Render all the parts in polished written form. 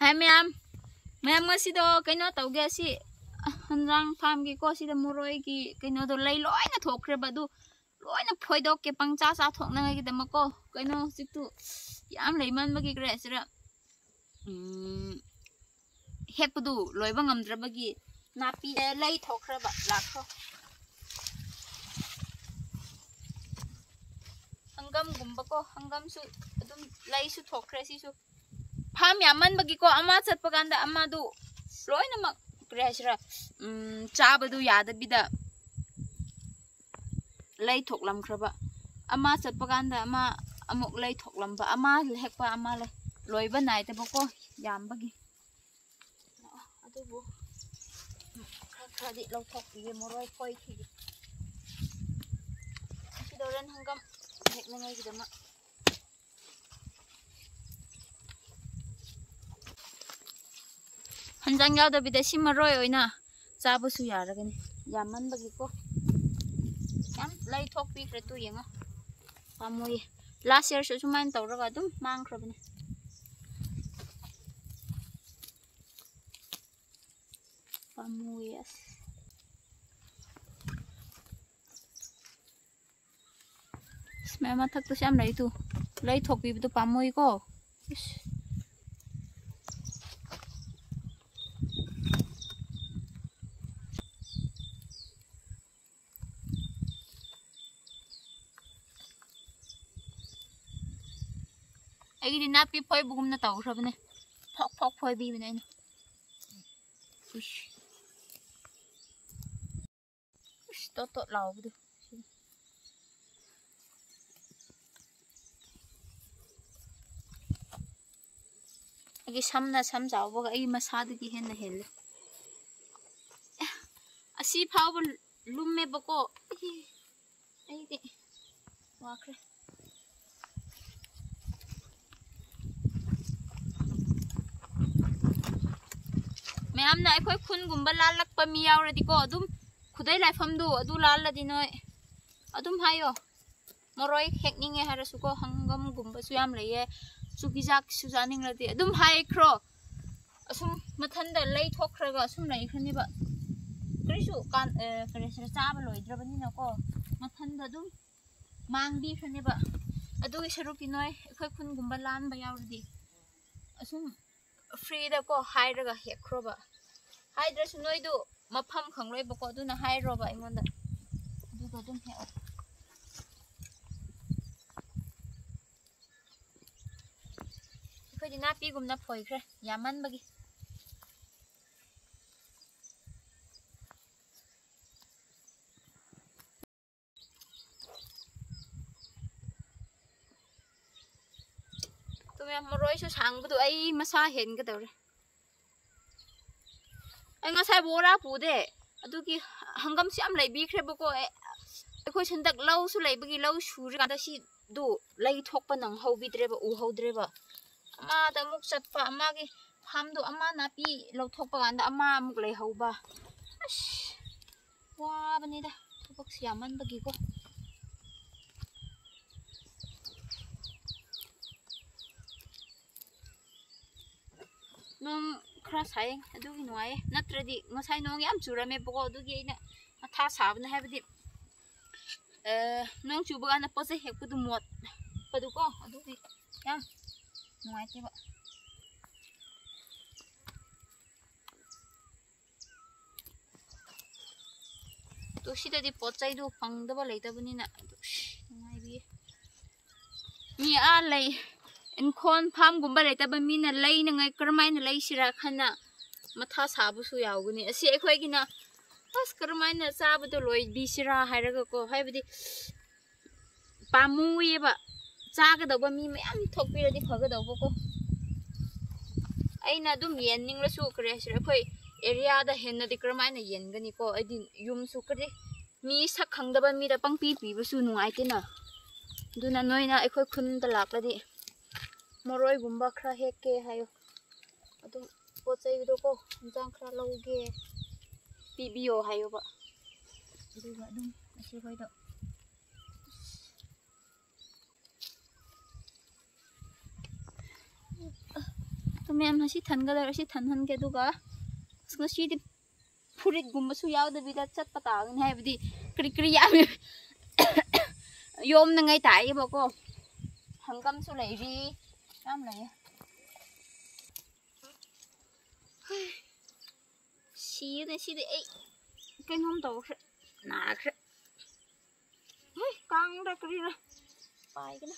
Hai ma'am ngasido kaino tawge si hanjang farm gi ko sida moroi gi kaino do lei loina thokre badu loina phoidok ke pangcha cha thokna gi dama ko kaino siktu yam leiman bagi gre sira hekpadu loiba ngamdre bagi napi lei thokre ba lakho hangam gumba ko hangam su adum lei su thokre si su Ham yaman bagi ko ama chat paganda ama du loina mak crashra chaba du yada bida lay thoklam khraba ama chat paganda ama amok lay thoklam ba ama hekpa ama le loiba nai te bako yam bagi adu bu khadi lo thok ye moroi koi thi si doran hangam hek na ngai gidama Hanjang yaw da bida simaroi oina chabu su yaragani yaman bagi ko yam lai thok pi kre tu yenga pamoi last year su sumain tawraga dum mang khrabani pamoi yes smema thak tu sam lai tu lai thok pi tu pamoi ko Agi di napi poi bugum na tau sabane phok poi bi bane na ush to lau bu agi sam jaw bo ai masa de gi hen na hel asi phau bu lum me bako ai de wa kre ma'am ना अखोई खुन गुम्बा लालक प मी यावरदि को अदुम खुदै लाइफम दु अदु लालदि नय अदुम हायो मोरoi हेकनिंगे हारसु को हंगम गुम्बा सु याम लैये सुकी जाक सु जानिंग लदि अदुम हाय ख्रो असुम मथन द लै थोख्रगा असुम लै खनि बा क्रिसु कान करेसर चाबा लोइद्रबनि न को मथन द अदुम मांगबि खनि बा अदु सरुकी नय अखोई खुन गुम्बा लान बा यावरदि assume Free ko hairaga hekroba haidra sunoi du mafam khangloi bako duna hairoba ingonda duga dum he khoi dina pi gumna phoi khre yaman bagi moroi su sang bu ai masa hen ga dawre ai nga sai bora pu de adu ki hangam si am lai bi khre bako ai khoi chandak lau su lai bagi lau su ri da si du lai thok pa nang ho bi dre ba u ho dre ba ama da muk chat pa ama gi ham du ama na pi lau thok pa gan da ama muk lai ho ba wa bani da thok si yaman bagi ko nong khra sai adu gi noi natradi ngasai nong yam churame boko adu gi na tha sabna habdi nong chuba na pose hek pudu mot padu ko adu gi yam noi ti ba to sida di pochai du pangda ba leita bani na noi bi mi a lei in khon pham gumba leita ba mi na lei na ngai karmai na lei sira khana matha sabu su yauguni asi ekhoi gi na pas karmai na sabu to loi bi sira hairaga ko haibadi pamu ye ba chaga da ba mi mayam thokpi ra di phaga da ba ko aina dum yen ning la su kre sira khoi area da hen na di karmai na yen gani ko adi yum su kre mi sak khang da ba mi da pangpi pi ba su nungai te na duna noi na ekhoi khun da lak la di moroi gumba khra hek ke hayo ꯑꯗꯨꯝ ꯄꯣꯠ ꯆꯩꯗꯣꯀꯣ ꯏꯟꯖꯥꯡ ꯈꯔ ꯂꯧꯒꯦ ꯄꯤꯕꯤꯌꯣ ꯍꯥꯏꯌꯣꯕ ꯑꯗꯨꯒ ꯑꯗꯨꯝ ꯑꯁꯤꯈꯣꯏꯗꯣ ꯃꯌꯥꯝ ꯑꯁꯤ ꯊꯟꯒꯗꯧꯔꯦ ꯑꯁꯤ ꯊꯟꯍꯟꯒꯦ ꯑꯗꯨꯒ ꯉꯁꯤꯗꯤ ꯐꯨꯔꯤꯠꯒꯨꯝꯕꯁꯨ ꯌꯥꯎꯗꯕꯤꯗ ꯆꯠꯄ ꯇꯥꯒꯅꯤ ꯍꯥꯏꯕꯗꯤ ꯀꯔꯤ ꯀꯔꯤ ꯌꯥꯝ ꯌꯣꯝꯅꯉꯥꯏ ꯇꯥꯏꯌꯦꯕꯀꯣ ꯍꯪꯒꯥꯝꯁꯨ ꯂꯩꯔꯤ ꯌꯥꯝ ꯂꯩꯌꯦ 시은에 시대 에이 깽놈 더우셔 나그래 에이 깡다 그리라 빠이구나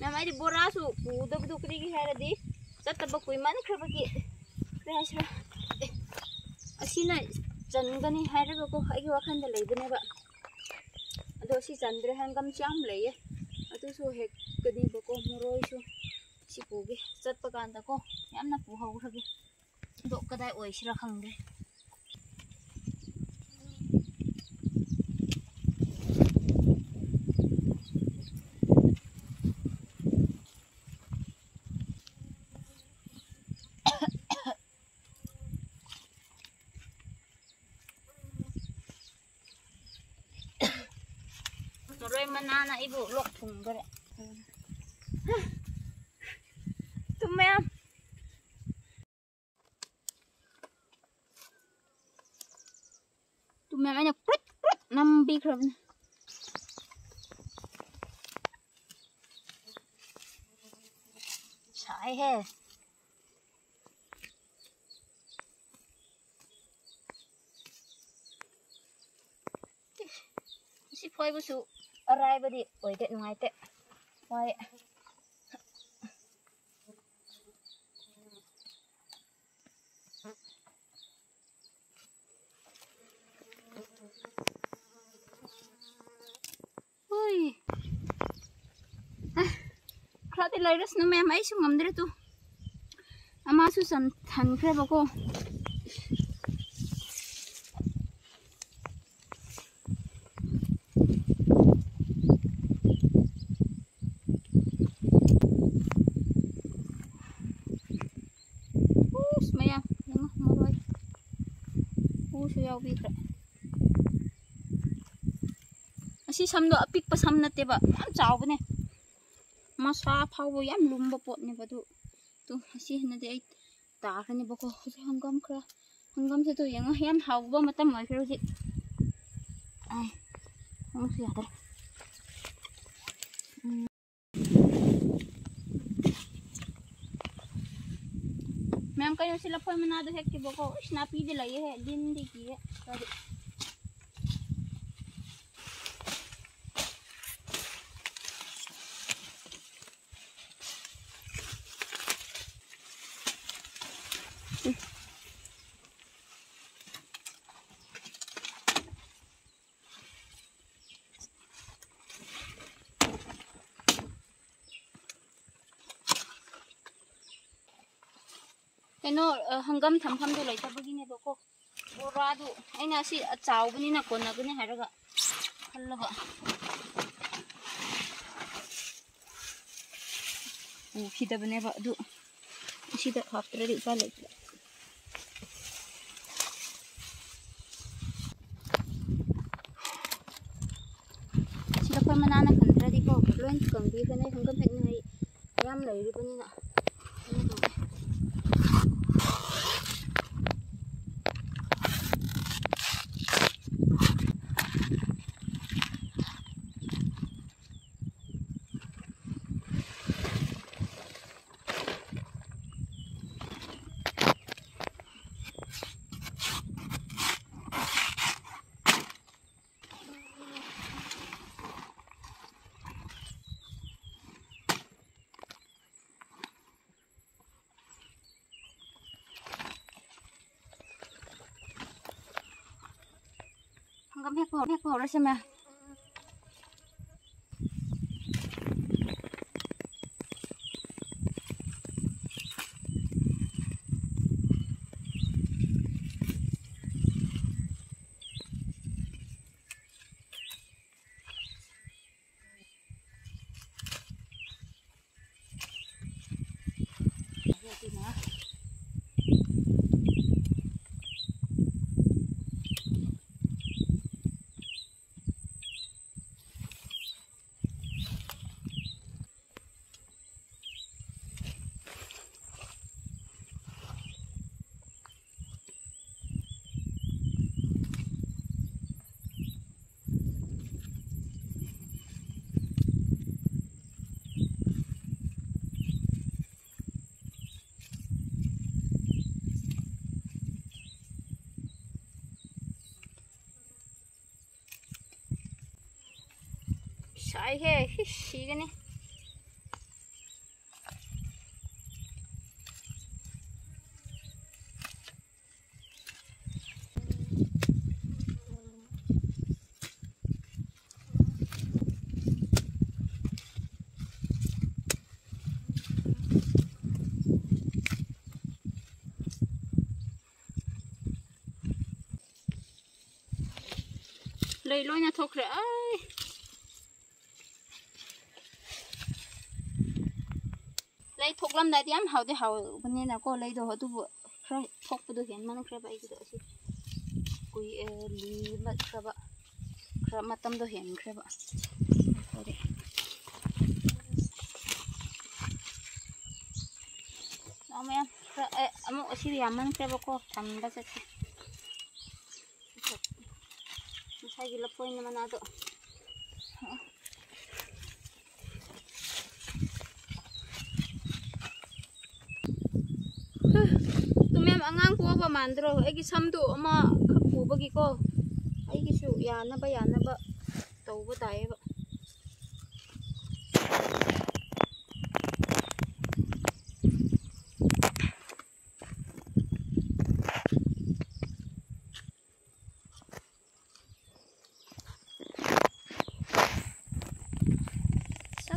나마이디 보라수 부더부도 그리기 해야지 짰다봐 구이만 그러기 그래 하시라 ꯑꯁꯤꯅ ꯆꯟꯒꯅꯤ ꯍꯥꯏꯔꯒꯀꯣ ꯑꯩꯒꯤ ꯋꯥꯈꯜꯗ ꯂꯩꯕꯅꯦꯕ ꯑꯗꯣ ꯁꯤ ꯆꯟꯗ꯭ꯔꯦ ꯍꯪꯒꯥꯝꯁꯨ ꯌꯥꯝ ꯂꯩꯌꯦ ꯑꯗꯨꯁꯨ ꯍꯦꯛꯀꯅꯤꯕꯀꯣ ꯃꯣꯔꯣꯏꯁꯨ ꯁꯤ ꯄꯨꯒꯦ ꯆꯠꯄ ꯀꯥꯟꯗꯀꯣ ꯌꯥꯝꯅ ꯄꯨꯍꯧꯈ꯭ꯔꯒꯦ ꯑꯗꯣ ꯀꯗꯥꯏ ꯑꯣꯏꯁꯤꯔꯥ ꯈꯪꯗ꯭ꯔꯦ rồi mà na này bộ lọt thùng rồi đấy tụi em anh nhập quýt năm bi rồi sải he si phơi bữa su arai bữa đi oi tệ ngoài tệ ngoài ôi khá thì lấy rất nữa mẹ mấy xuống ngầm đấy tu ama su san thành khe bao cô ꯑꯁꯤ ꯁꯝꯗꯣ ꯑꯄꯤꯛꯄ ꯁꯝ ꯅꯠꯇꯦꯕ ꯌꯥꯝ ꯆꯥꯎꯕꯅꯦ ꯃꯁꯥ ꯐꯥꯎꯕ ꯌꯥꯝ ꯂꯨꯝꯕ ꯄꯣꯠꯅꯦꯕ ꯑꯗꯨ ꯑꯁꯤ ꯍꯦꯟꯅꯗꯤ ꯑꯩ ꯇꯥꯈ꯭ꯔꯅꯦꯕꯀꯣ ꯍꯧꯖꯤꯛ ꯍꯪꯒꯥꯝ ꯈꯔ ꯍꯪꯒꯥꯝꯁꯦ ꯇꯨ ꯌꯦꯡꯉꯣ ꯌꯥꯝ ꯍꯥꯎꯕ ꯃꯇꯝ ꯑꯣꯏꯈ꯭ꯔꯦ ꯍꯧꯖꯤꯛ ꯑꯩ ꯑꯃꯨꯛꯁꯨ ꯌꯥꯗ꯭ꯔꯦ मैम कहीं से लफोई में ना दे कि बको स्नैपी दे लगे है दिन दी की है sorry keno hangam thampham do lai tabagi ne bako bora du aina si achawbani na konagani haraga khallaga khidabane ba du sida haptradi pa lai sida pa manana khantradi ko loin kambi kane hangam heknai yam lai ribani na hangam hekpa ra sama sai he sigani lấy lôi nhà thục rồi ơi lấy thục làm đại đi ăn hậu thì hậu bên này là có lấy đồ họ tu vợ rồi thục bây giờ hiện mà nó khre vậy cái đó chứ cùi lì mà khre vậy khre mà tâm đồ hiện khre vậy đó mấy em khre amo ở xí yamมันkhre vậy có thằng đó sẽ saya gila poin naman nato. Tumem angang po ba mandro. Ay gisam do ama kapu bagi ko. Ay gisu yana ba tau ba tayo ba.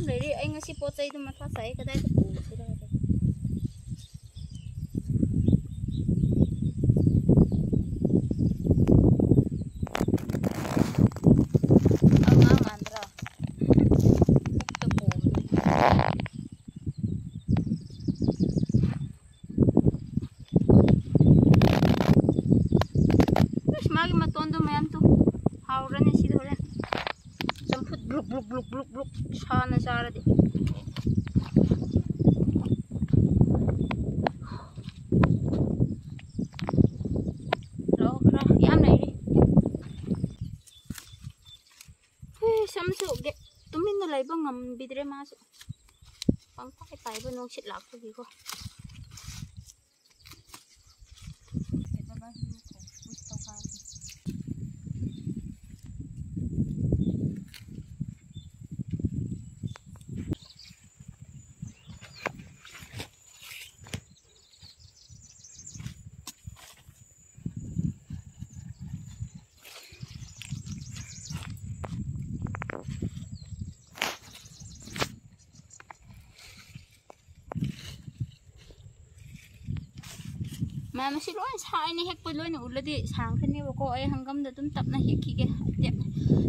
Lấy anh ngasi pot chay tu matha sai ka dai tu sira de anga mandra tu po mas magi maton do mayam tu haurane si doren samput bluk sana sara de lo kra yam này đi samsu ge tumin na lai bang ngam bidre ma su pang pai pai bo nong sit lak ko gi ko mà nó sẽ lỗi sai này hết lỗi nó uống đi sáng thế này bố ấy hàng gấm được tụm tập này hết kia đẹp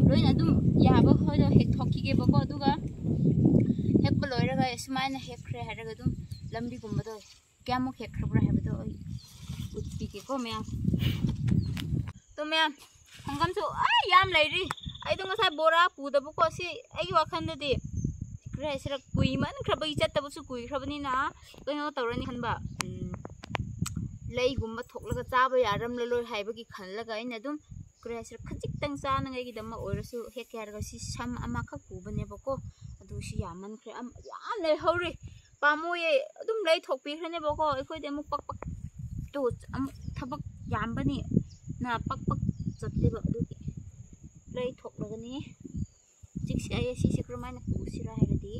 lỗi là tụm già bố hơi rồi hết thọc kia bố tụi cái hết lỗi ra cái smile này hết khe hay ra tụm làm đi cùng mà thôi kéo một hết khâu ra hết thôi ụt bị cái có mèo tụm mèo hàng gấm số ai yam lấy đi ai tụm cái sai bora pu đó bố có si ai vào khăn đó đi cái sẽ là quỳ mà nó bây giờ tao bố số quỳ khâu bên này cái nó tàu ra đi khăn bả lấy gồm mà thuộc là cái cha bây giờ làm lôi hay bởi cái khẩn là cái này đúng cái sẽ khắc chích tăng cha nó ngay cái đầm mà ôi rồi hết cái cái gì xăm ama khắc cũ bên này bố cô tôi chỉ giảm mình cái giảm này hơi rồi ba mươi đúng lấy thuộc biết thế này bố cô cái để một bắc tôi thắp bắc giảm bên này nè bắc giật đi bận được lấy thuộc là cái này chích sẽ cái máy nó cũ xí ra hay là đi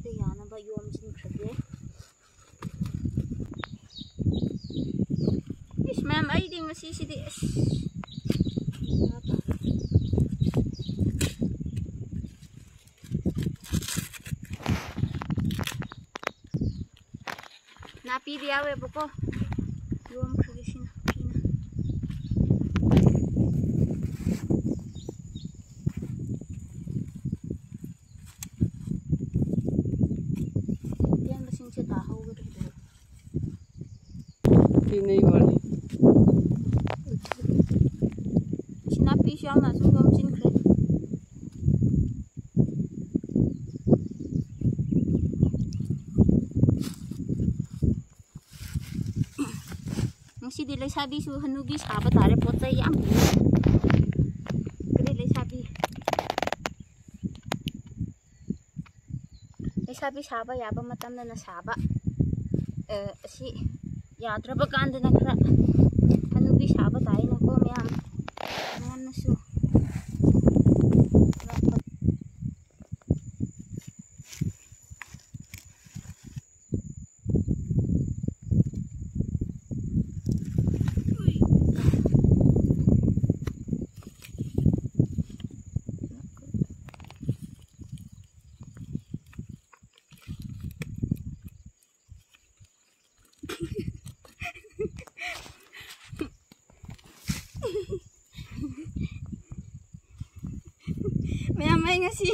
cái nhà nó bao yom xin khắc đấy ma'am ay di masisidi napi dia we boko yom khagishina pina yan basing se ta ho gado pina yol napi siya mà xuống gom xin khre ngsi di lấy sabi su hanubi saba tare pot chay yam kre lấy sabi saba yaba matam na saba si yadra bagan na kra hanubi saba tayo na ko mayam nasu ai ngasi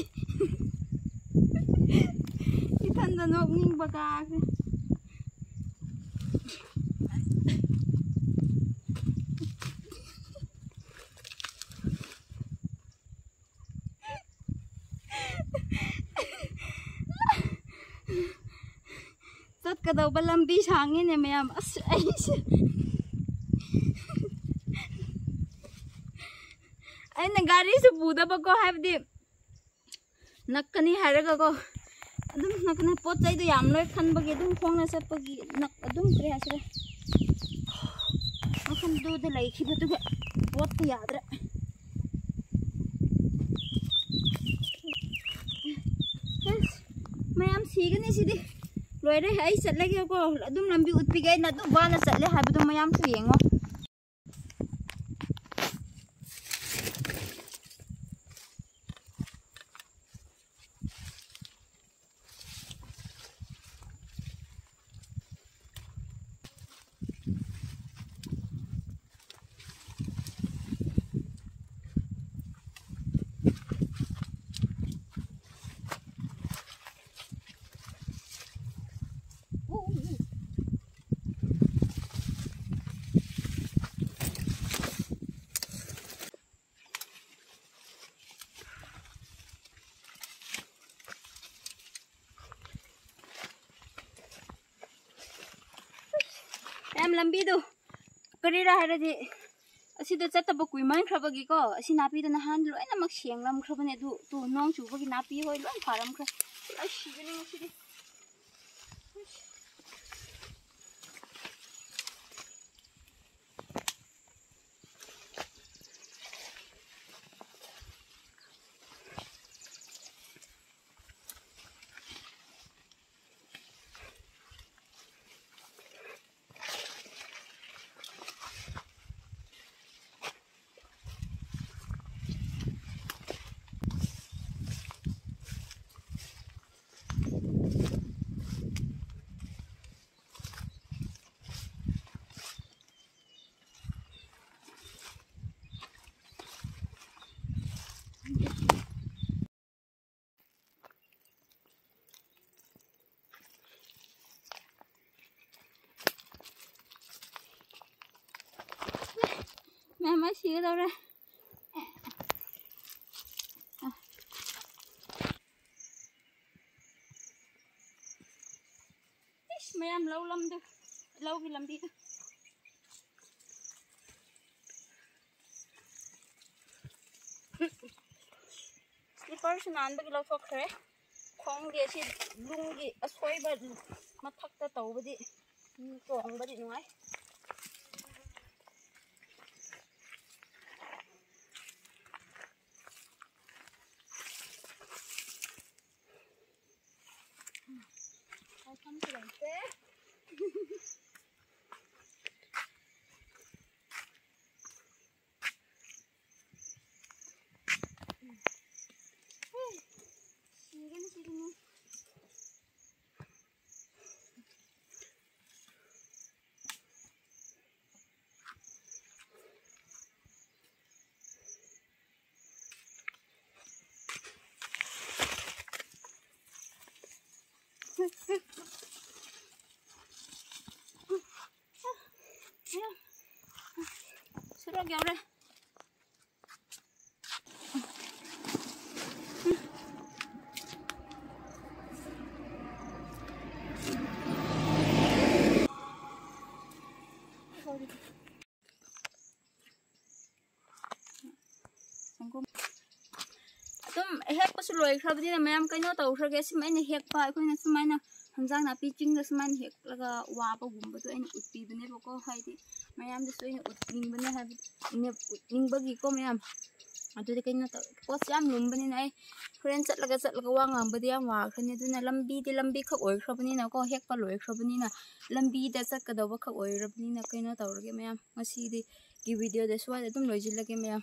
ithan da nok ning baka chat ka daw ba lambi sangin ne mayam as ai ai na gari SUB2 ba ko habdi nakani haraga ko adum nakna pot chai do yam loi khan bagi adum khong na sat bagi nak adum kre hasre nakhan do de lai khi batu pot ko yadra mayam sigani sidi loire ai chatlage ko adum lambi utpi gai na do bana chatle habdu mayam su yengo em lambi do kari ra hai di asi do chat ba kui man khra bagi ko asi napi do na han loi na mak siang lam khra bane du tu nong chu bagi napi hoi loi pharam khra ai sigani ngasi di Mama xíu đâu ra mấy em lâu lắm đâu lâu thì làm đi thôi slipper sẽ nán bagi lâu phật khరే khong dia si lung gi asoi ba mathak ta tau ba di tong ba di nuai come to them there. Sudah gak udah. Tum hekpa su loi khra bdi na mayam kaino taw khra ge simai na hekpa ko na simai na henjang na pi ching da simai hek laga wa ba gum ba to en utpi bne ba ko hai di mayam de soin utning bne ha ne utning ba gi ko mayam adu de kaino taw pos yam lum bne na ai friend chat laga wa ngam ba de yam wa khne du na lambi khak oi khra bne na ko hekpa loi khra bne na lambi da chat ka daw ba khak oi ra bne na kaino taw ge mayam ngasi di ki video de swa de tum loi jil lage mayam